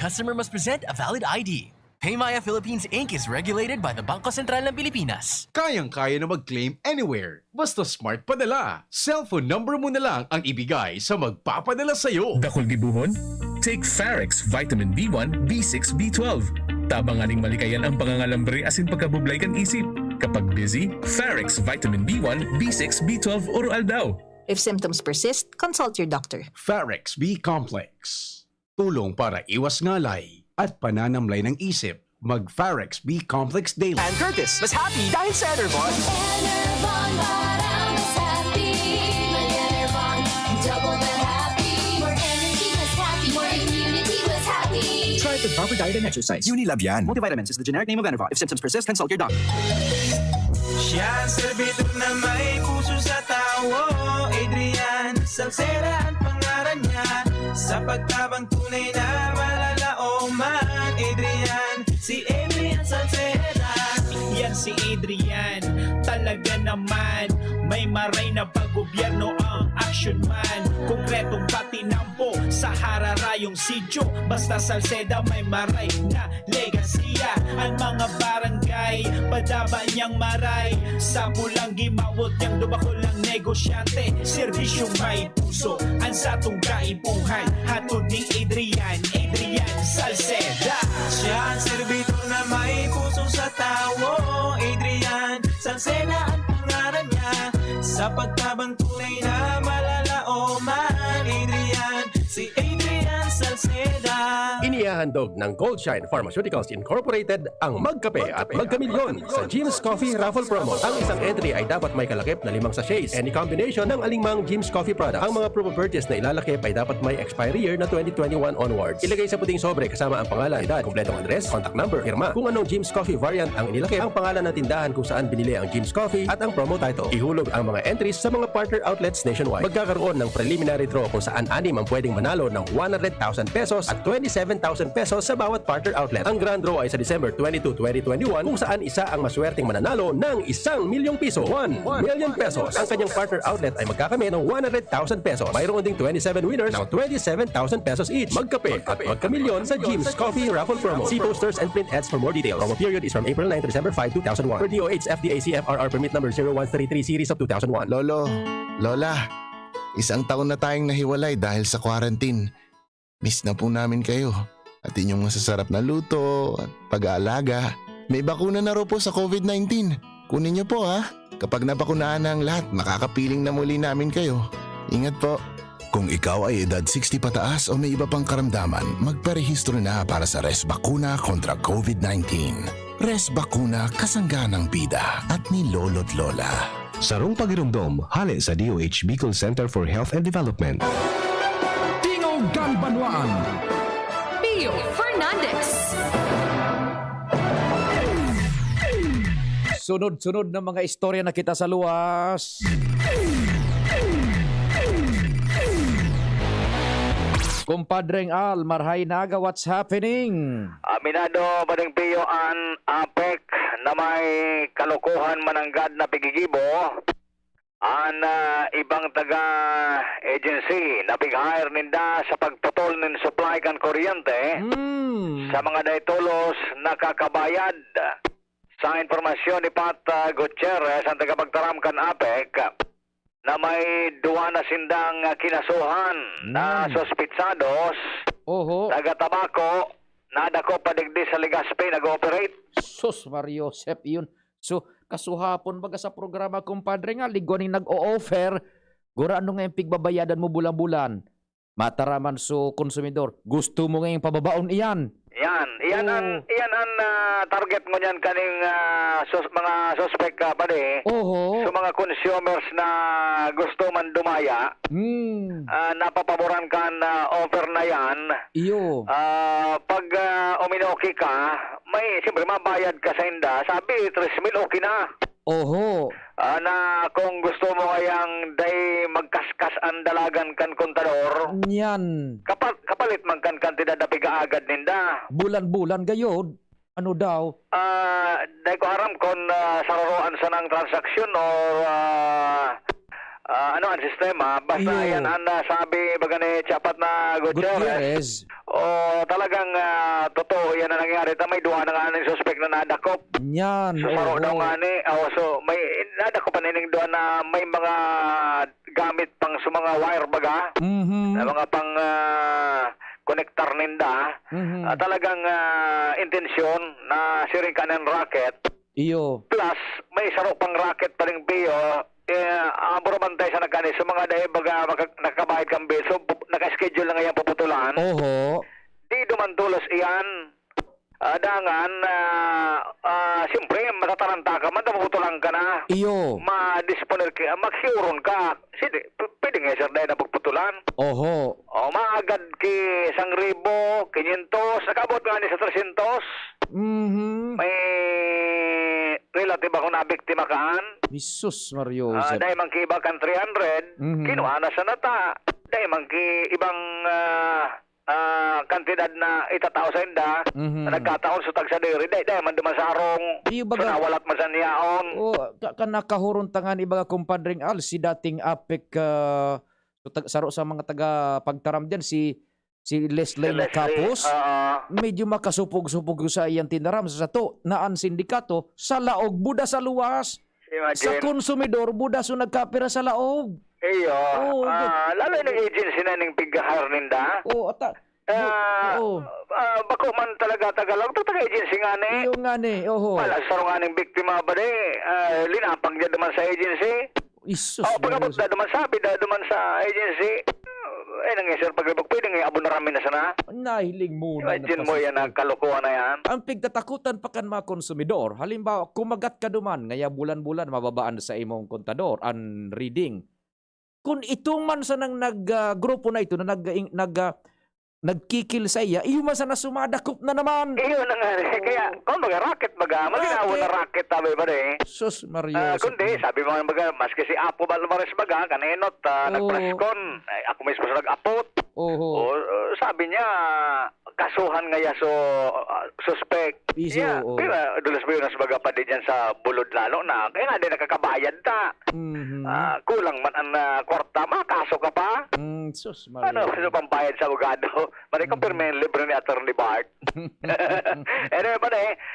Customer must present a valid ID. Paymaya Philippines Inc. is regulated by the Bangko Sentral ng Pilipinas. Kayang-kaya na mag-claim anywhere. Basta smart padala. Cellphone number mo na lang ang ibigay sa magpapadala sa'yo. Dakol gibuhon? Take Farex Vitamin B1, B6, B12. Tabanganing malikayan ang pangangalambre asin pagkabublay kan isip. Kapag busy, Farex Vitamin B1, B6, B12 oral daw. If symptoms persist, consult your doctor. Farex B Complex. Tulong para iwas ngalay at pananamlay ng isip. Mag-Farex B Complex Daily. And Curtis, mas happy dahil sa Enervon. Enervon, parang mas happy. May Enervon, double the happy. More energy, mas happy. More immunity, mas happy. Try it with proper diet and exercise. Unilab yan. Multivitamins is the generic name of Enervon. If symptoms persist, consult your doctor. Siya ang servidor na may puso sa tao. Adrian Salcera ang pangalan niya. Sa pagtabang tunay na malalaoman. Adrian, si Adrian Salcera. Yan si Adrian, talaga naman. May maray na pag-gobyerno ang action man. Konkretong patinampo sa hararayong sityo. Basta Salceda may maray na legasiya. Ang mga barangay, padaba niyang maray. Sa pulang gimawot niyang dumakulang negosyante. Serbisyong may puso, ang satong kaipuhan. Hatod ni Adrian, Adrian Salceda. Siya ang servidor na may puso sa tao. Adrian Salceda ang pangalan niya. Sa pagtabang tunay na malalaoman. Adrian, si Adrian Salceda. Inihahandog ng Goldshine Pharmaceuticals Incorporated ang Magkape at Magkamilyon sa Jim's Coffee Raffle Promo. Ang isang entry ay dapat may kalakip na 5 sachets. Any combination ng alingmang Jim's Coffee product. Ang mga proof of purchase na ilalakip ay dapat may expiry year na 2021 onwards. Ilagay sa puting sobre kasama ang pangalan, edad, kompletong address, contact number, firma. Kung anong Jim's Coffee variant ang inilakip, ang pangalan ng tindahan kung saan binili ang Jim's Coffee at ang promo title. Ihulog ang mga entries sa mga partner outlets nationwide. Magkakaroon ng preliminary draw kung saan 6 ang pwedeng manalo ng 100,000 pesos at 27,000 pesos sa bawat partner outlet. Ang grand draw ay sa December 22, 2021 kung saan isa ang maswerteng mananalo ng 1 milyong piso. 1 million pesos. Ang kanyang partner outlet ay magkakamit ng 100,000 pesos. Mayroon ding 27 winners ng 27,000 pesos each. Magkape at magkamilyon sa Jim's Coffee Raffle Promo. See posters and print ads for more details. Promo period is from April 9 to December 5, 2001. Per DOH FDA CFRR permit number 0133 series of 2001. Lolo, Lola, isang taon na tayong nahiwalay dahil sa quarantine. Miss na po namin kayo at inyong masasarap na luto at pag-aalaga. May bakuna na raw po sa COVID-19. Kunin niyo po ha. Kapag nabakunaan na ang lahat, makakapiling na muli namin kayo. Ingat po. Kung ikaw ay edad 60 pataas o may iba pang karamdaman, magparehistro na para sa Res Bakuna kontra COVID-19. Res Bakuna, kasangga ng bida at ni Lolo't Lola. Sarong pagirumdom, hali sa DOH Bicol Center for Health and Development. Tingog kang Banwaan. Pio Fernandez. Sunod-sunod na mga istorya na kita sa luwas. Kumpadreng Al, marhay naga, what's happening? Aminado Bading Pio an APEC na may kalukuhan mananggad na pigigibo an ibang taga-agency na big-hire ninda sa pagputol ng supply kan kuryente sa mga daitulos nakakabayad. Sa informasyon ni Pat Gutierrez, ang tagapagtaram kan APEC, na may duwa na sindang kinasuhan na sospitsados taga-tabako na dako padigdi sa Legazpi nag-ooperate. Sus, Mario Sep, yun. So, kasuhapon baga sa programa, kumpadre nga, ligwaning nag-o-offer, gura ano nga yung pigbabayadan mo bulan-bulan? Mataraman so konsumidor. Gusto mo nga yung pababaon iyan? Iyan ang target mo niyan kaning mga suspect ka pa so mga consumers na gusto man dumaya napapaboran ka na offer na yan. Pag uminoki ka, may siyempre mabayad ka sa inda, sabi 3,000 okay na. Na kung gusto mo kayang day magkaskas ang dalagan kan kontador, yan kapalit man kan kantidad na pigaagad ninda. Bulan-bulan gayod. Ano daw? Day ko aram kung saruruan sa ng transaksyon o ano ang sistema. Basta yan ang sabi baga ni Chapat na Gutierrez. O talagang totoo yan ang nangyari. May duha na nga ng suspect na nadakop. Yan. So saro daw nga ni. So may nadakop pa nining duha na may mga gamit pang sa mga wire baga. Na mga pang konektar ninda. Talagang intensyon na siring ka ng racket. Plus may saro pang racket pa rin Pio. Burabantay sa nagkani sa mga dahil baga nakabayad kang bill. So naka-schedule na ngayon puputulan. Di dumantulos iyan. Dangan siyempre matataranta ka man, puputulan ka na. Ma-disponer ka, magsiuron ka. Pwede nga sir dahil na pagputulan. Maagad ki 1,000, 500, nakabot nga ni sa 300. May relative ako na biktima kaan. Jesus Mario. Dahil man ki iba kan 300, kinuha na sa nata. Dahil man ki ibang kantidad na itatao sa inda, na nagkataon sa tagsadiri, dahil man dumasarong, nawalat man sa niyaon. Kanakahuron tangan ibaga kumpadring Al, si dating APEC, saro sa mga taga-pagtaram dyan, si Leslie Capos, medyo makasupog-supog sa iyang tinaram sa to, naan sindikato, sa laog, buda sa luwas. Sa konsumidor, buda so nagkapira sa laog. Lalo yung agency na ng pig-hire ninda. Bako man talaga tagalag, taga-agency nga ni. Malasaro nga ng biktima ba linapag niya naman sa agency. Pagkabot na naman sabi na naman sa agency, nangyasir paglibag, pwede nga abon na rami na sana. Nahiling muna. Imagine mo yan, ang kalukuhan na yan. Ang pigtatakutan pa kan mga konsumidor, halimbawa, kumagat ka duman, ngaya bulan-bulan, mababaan sa imong kontador, ang reading. Kung itong man sa nang grupo na ito, na nagkikil sa iya, iyo man sa nasumadakop na naman. Iyo na nga kaya, kung racket malinawan na racket tabi ba Sus, Mario. Kundi, sabi mo baga, maski si Apo Balmares baga, kaninot, nagpreskon, ako mismo sa nag-apot. Sabi niya, kasuhan nga ya so suspect. Pero dulas ba yun baga pa din yan sa bulod lalo na, kaya nga din nakakabayad ta. Kulang man ang kwarta, makaso ka pa. Sus, Mario. Ano, so pambayad sa abogado? Mali ko pirmen libre ni Atty. Bart. Anyway pa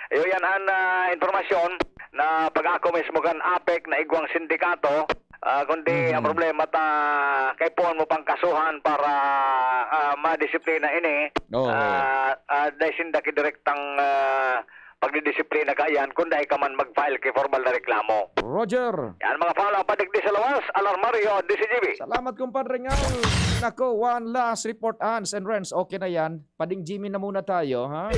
yan ang informasyon na pag ako mismo kan APEC na igwang sindikato, kundi ang problema kay puan mo pang kasuhan para madisiplina ini. Dahil sindaki direktang pagdidisiplina ka yan, kung dahil ka man mag-file kay formal na reklamo. Roger. Yan mga pala, padigdi sa lawas, Alarmario, DZGB. Salamat kumpadre nga. Nako, one last report, Ans and Renz. Okay na yan. Pading Jimmy na muna tayo, ha?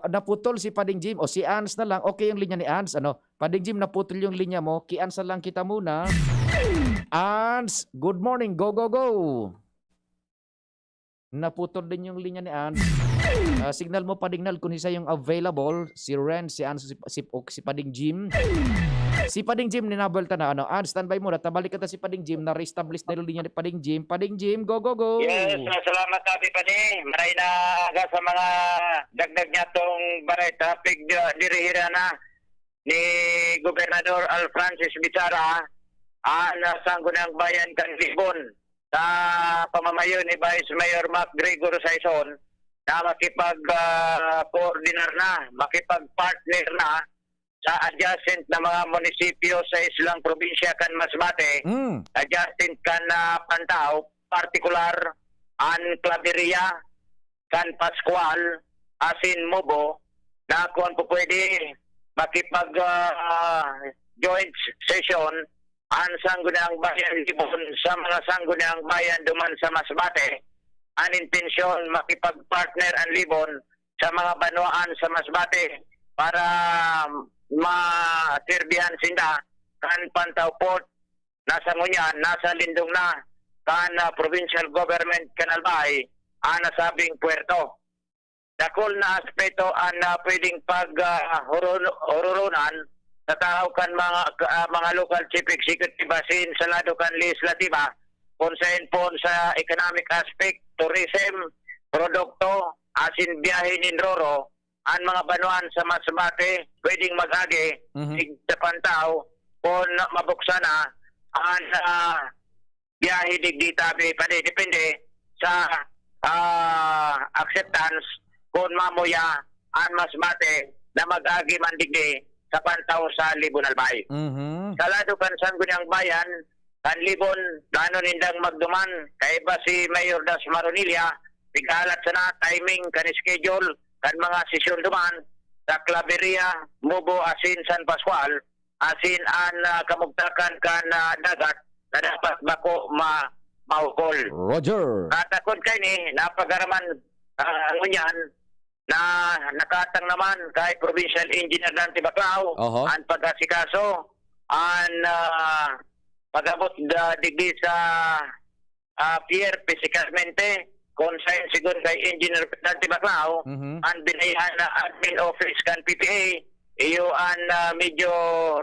Naputol si Pading Jim o si Ans na lang. Okay yung linya ni Ans. Pading Jim, naputol yung linya mo. Ki-Ans na lang kita muna. Ans, good morning. Go, go, go. Naputol din yung linya ni Ans. Signal mo Padingnal kung isa yung available. Si Ren, si Ans, si Pading Jim. Si Pading Jim ninabelta na ano. Standby mo na. Tabalik ka si Pading Jim na re-establish na linya ni Pading Jim. Pading Jim, go go go. Yes, salamat sabi pa ni. Maray na aga sa mga dagdag niya tong baray traffic dirihira na ni Gobernador Francis Bichara na sanggunang bayan kan Libon sa pamamayo ni Vice Mayor MacGregor Saison na makipag-coordinar na, makipag-partner na sa adjacent na mga munisipyo sa islang probinsya kan Masbate, adjacent kan Pantao, particular an Claveria, kan Pascual, asin Mobo, na kung po pwede makipag joint session ang Sangguniang Bayan Libon sa mga Sangguniang Bayan duman sa Masbate, ang intensyon makipag-partner ang Libon sa mga Banwaan sa Masbate para matirbihan sinda kan Pantao Port, nasa Ngunyan, nasa Lindong na, kan provincial government kan Albay, nasabing puerto. Dakol na aspeto ang pwedeng pag-hururunan sa tao kan mga local chief executive basin sa lado kan legislatiba, konsahin po sa economic aspect, tourism, produkto, asin biyahe ni Roro, ang mga Banwaan sa Masbate pwedeng mag-agi sa Pantao kung mabuksan na ang biyahe digditabi pa depende sa acceptance kung mamuya ang Masbate na mag-agi man digdi sa Pantao sa Libon Albay. Sa lado kan Sangguniang Bayan, kan Libon, plano nindang magduman, kaiba si Mayor Das Maronilla, pigalat sana timing kan schedule, kan mga sesyon duman, sa Claveria, Mobo, asin San Pascual, asin an kamugtakan kan dagat, na dapat bako mahukol. Roger. Katakot kay ni, napagaraman ngunyan, na nakatang naman kay Provincial Engineer Dante Baclao ang pag-asikaso ang pag-abot digdi sa Pierre Physicalmente consign siguro kay Engineer Dante Baclao ang binayahan na admin office kan PPA iyo ang medyo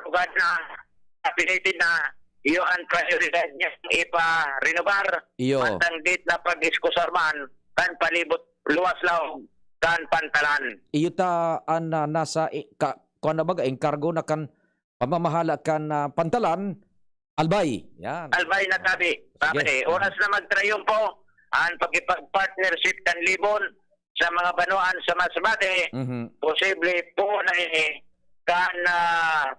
rugad na affiliated na iyo ang prioridad niya ipa-renovar ang date na pag-iskusar man kan palibot luwas laog kan Pantalan. Iyo ta nasa kuan na baga enkargo na kan pamamahala kan Pantalan, Albay. Yan. Albay na tabi. Oras na magtrayumpo ang pagkipag-partnership kan Libon sa mga Banwaan sa Masbate. Posible po na kan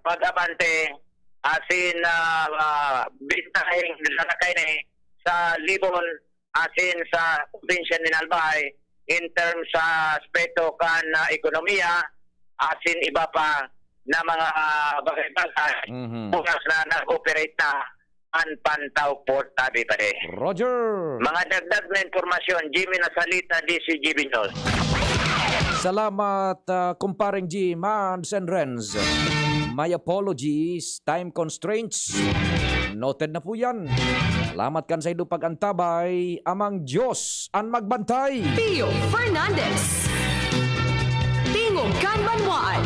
pag-abante asin bintahing lalakay na sa Libon asin sa probinsya ni Albay in terms sa aspeto kan ekonomiya asin iba pa na mga bagay-bagay bukas na nag-operate na ang Pantao Port tabi pa rin. Roger! Mga dagdag na informasyon, Jimmy Nasalita, DZGB News. Salamat, kumparing G, Mans and Renz. My apologies, time constraints. Noted na po yan. Salamat kan sa idong pag-antabay, amang Diyos ang magbantay. Pio Fernandez. Tingog kan Banwaan.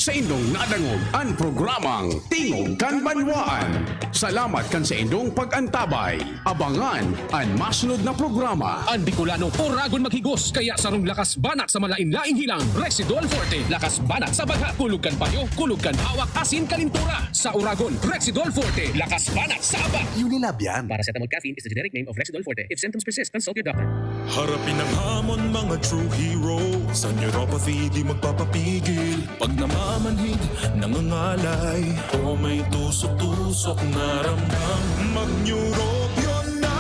Sa indong nadangog ang programang Tingog kan Banwaan. Salamat kan sa indong pag-antabay. Abangan ang masunod na programa. Ang Bicolano oragon maghigos kaya sarong lakas banat sa malain-laing hilang. Rexidol Forte, lakas banat sa baga. Kulog kan payo, kulog kan hawak, asin kalintura. Sa oragon, Rexidol Forte, lakas banat sa aba. Unilab yan. Paracetamol caffeine is the generic name of Rexidol Forte. If symptoms persist, consult your doctor. Harapin ang hamon mga true hero. Sa neuropathy di magpapapigil. Pag namamanhid, nangangalay, o may tusok-tusok na ramdam, mag-neurobion na.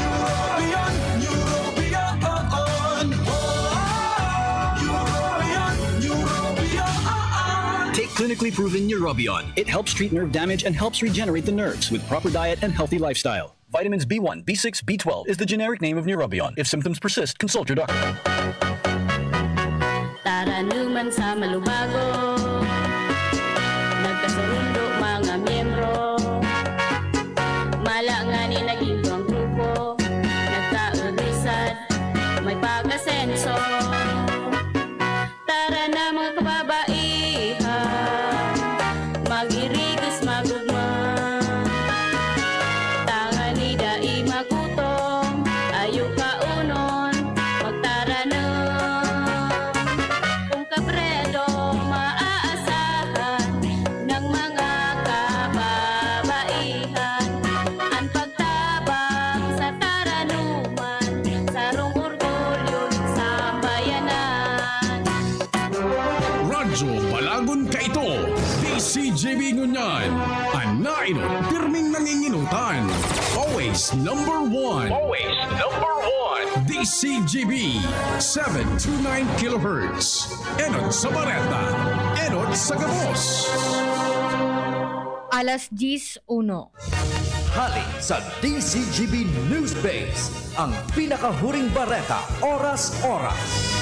Neurobion, neurobion. Take clinically proven Neurobion. It helps treat nerve damage and helps regenerate the nerves with proper diet and healthy lifestyle. Vitamins B1, B6, B12 is the generic name of Neurobion. If symptoms persist, consult your doctor. Taranuman sa malubago, nagkasundo mga miyembro, malangani naging ang grupo, nagkaudisad, may pag-asenso. Diyos magugma. Tangan ni dai magutom, ayo kaunon, magtaranong. Kung kabredo maaasahan ng mga kababaihan, ang pagtabang sa taranuman, sarong orgulyo sa bayanan. Radyo Balagon ka ito, DZGB ngunyan, anainot, pirming nanginginutan, always number one, DZGB, 729 kHz, enot sa Bareta, enot sa Gabos. Alas 10:01. Hali sa DZGB News Base, ang pinakahuring bareta, oras-oras.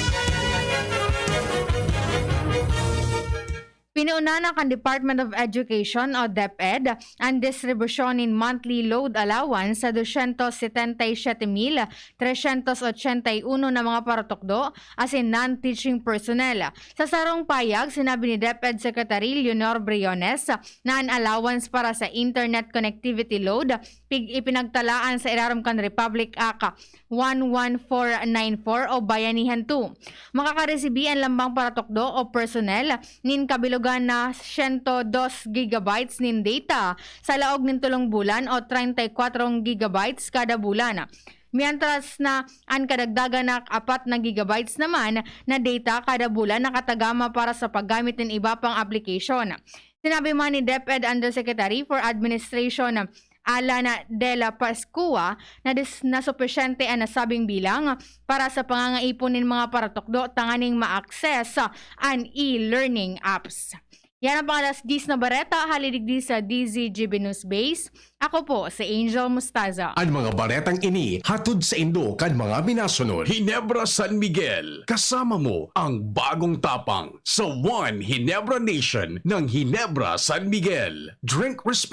Pinuuna ng Department of Education o DepEd ang distribusyon ng monthly load allowance sa 277,381 na mga paratokdo as in non-teaching personnel. Sa sarong payag, sinabi ni DepEd Secretary Leonor Briones na ang allowance para sa internet connectivity load ipinagtalaan sa Iraramkan Republic Act 11494 o Bayanihan 2. Makakaresibi ang lambang paratokdo o personnel nin kabilugan na 102 gigabytes nin data sa laog nin tulong bulan o 34 gigabytes kada bulan. Mientras na ang kadagdagan na 4 na gigabytes naman na data kada bulan nakatagama para sa paggamit ng iba pang application. Sinabi man ni DepEd Undersecretary for Administration Alana de la Pascua na supesyente ang nasabing bilang para sa pangangaipon ng mga paratokdo tanganing ma-access ang e-learning apps. Yan ang pangalas 10 na bareta, halidigdi sa DZGB News Base. Ako po si Angel Mustaza. Ang mga baretang ini, hatod sa Indo kan mga minasunod. Ginebra San Miguel, kasama mo ang bagong tapang sa One Ginebra Nation ng Ginebra San Miguel. Drink responsibly.